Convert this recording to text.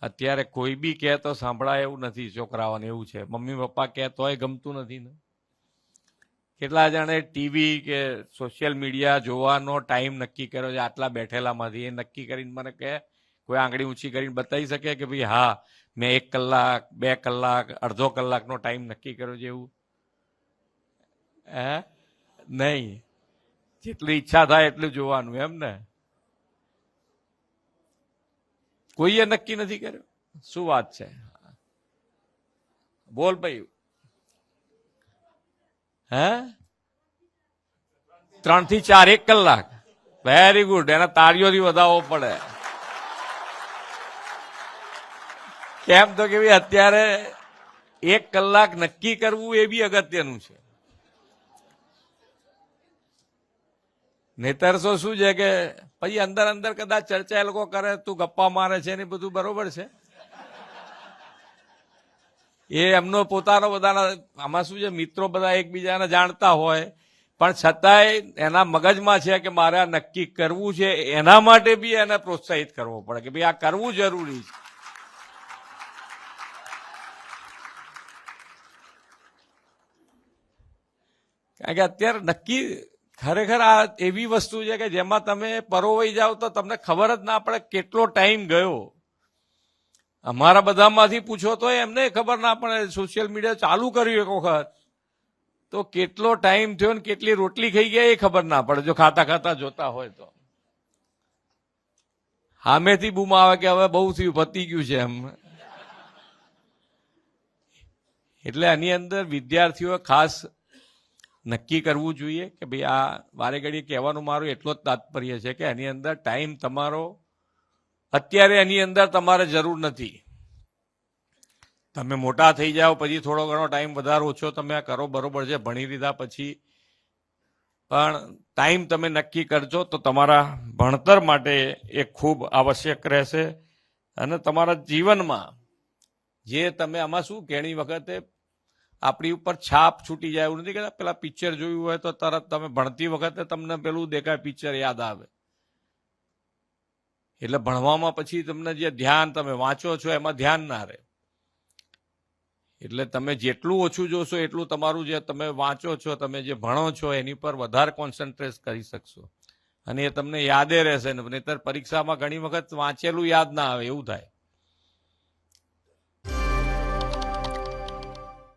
અત્યારે કોઈ બી કહે તો સાંભળાય એવું નથી. છોકરાઓને એવું છે, મમ્મી પપ્પા કહે તોય ગમતું નથી ને. કેટલા જણે ટીવી કે સોશિયલ મીડિયા જોવાનો ટાઈમ નક્કી કર્યો છે આટલા બેઠેલામાંથી? એ નક્કી કરીને મને કહે, કોઈ આંગળી ઊંચી કરીને બતાવી શકે કે ભાઈ હા મેં 1 કલાક 2 કલાક અડધો કલાકનો ટાઈમ નક્કી કર્યો છે એવું? હે? નહીં. જેટલી ઈચ્છા થાય એટલું જોવાનું એમ ને. કોઈએ નક્કી નથી કર્યું. શું વાત છે? બોલ ભાઈ. હે? 3 થી 4 1 કલાક. Very good. એના તાળીઓથી વધાવવો પડે. કેમ તો કે ભાઈ અત્યારે 1 કલાક નક્કી કરવું એ બી અગત્યનું છે. નહીતર તો શું છે કે પછી અંદર અંદર કદાચ ચર્ચા એ લોકો કરે, તું ગપ્પા મારે છે ને બધું બરોબર છે. એ એમનો પોતાનો બધાના આમાં શું છે, મિત્રો બધા એકબીજાને જાણતા હોય પણ છતાંય એના મગજમાં છે કે મારે આ નક્કી કરવું છે. એના માટે બી એને પ્રોત્સાહિત કરવો પડે કે ભાઈ આ કરવું જરૂરી છે. કારણ કે અત્યારે નક્કી ખરેખર આ એવી વસ્તુ છે કે જેમાં તમે પરોવાઈ જાઓ તો તમને ખબર જ ના પડે કેટલો ટાઈમ ગયો. અમારા બધામાંથી પૂછો તો એમને ખબર ના પડે. સોશિયલ મીડિયા ચાલુ કર્યું એક વખત તો કેટલો ટાઈમ થયો ને કેટલી રોટલી ખાઈ ગયા એ ખબર ના પડે, જો ખાતા ખાતા જોતા હોય તો. સામેથી બૂમ આવે કે હવે બહુ થયું, પતી ગયું છે એમ. એટલે આની અંદર વિદ્યાર્થીઓ ખાસ નક્કી કરવું જોઈએ કે ભાઈ આ વારે ઘડીએ કહેવાનું મારું એટલો જ તાત્પર્ય છે કે એની અંદર ટાઈમ તમારો અત્યારે એની અંદર તમારે જરૂર નથી. તમે મોટા થઈ જાઓ પછી થોડો ઘણો ટાઈમ વધારે ઓછો તમે કરો બરોબર છે, ભણી લીધા પછી. પણ ટાઈમ તમે નક્કી કરજો તો તમારા ભણતર માટે એ ખૂબ આવશ્યક રહેશે. અને તમારા જીવનમાં જે તમે આમાં શું ઘણી વખતે આપણી ઉપર છાપ છૂટી જાય એવું નથી કહેતા. પેલા પિક્ચર જોયું હોય તો તરત તમે ભણતી વખતે તમને પેલું દેખાય પિક્ચર યાદ આવે. એટલે ભણવામાં પછી તમને જે ધ્યાન તમે વાંચો છો એમાં ધ્યાન ના રહે. એટલે તમે જેટલું ઓછું જોશો એટલું તમારું જે તમે વાંચો છો, તમે જે ભણો છો એની પર વધારે કોન્સન્ટ્રેટ કરી શકશો અને એ તમને યાદે રહેશે. નહીતર પરીક્ષામાં ઘણી વખત વાંચેલું યાદ ના આવે એવું થાય.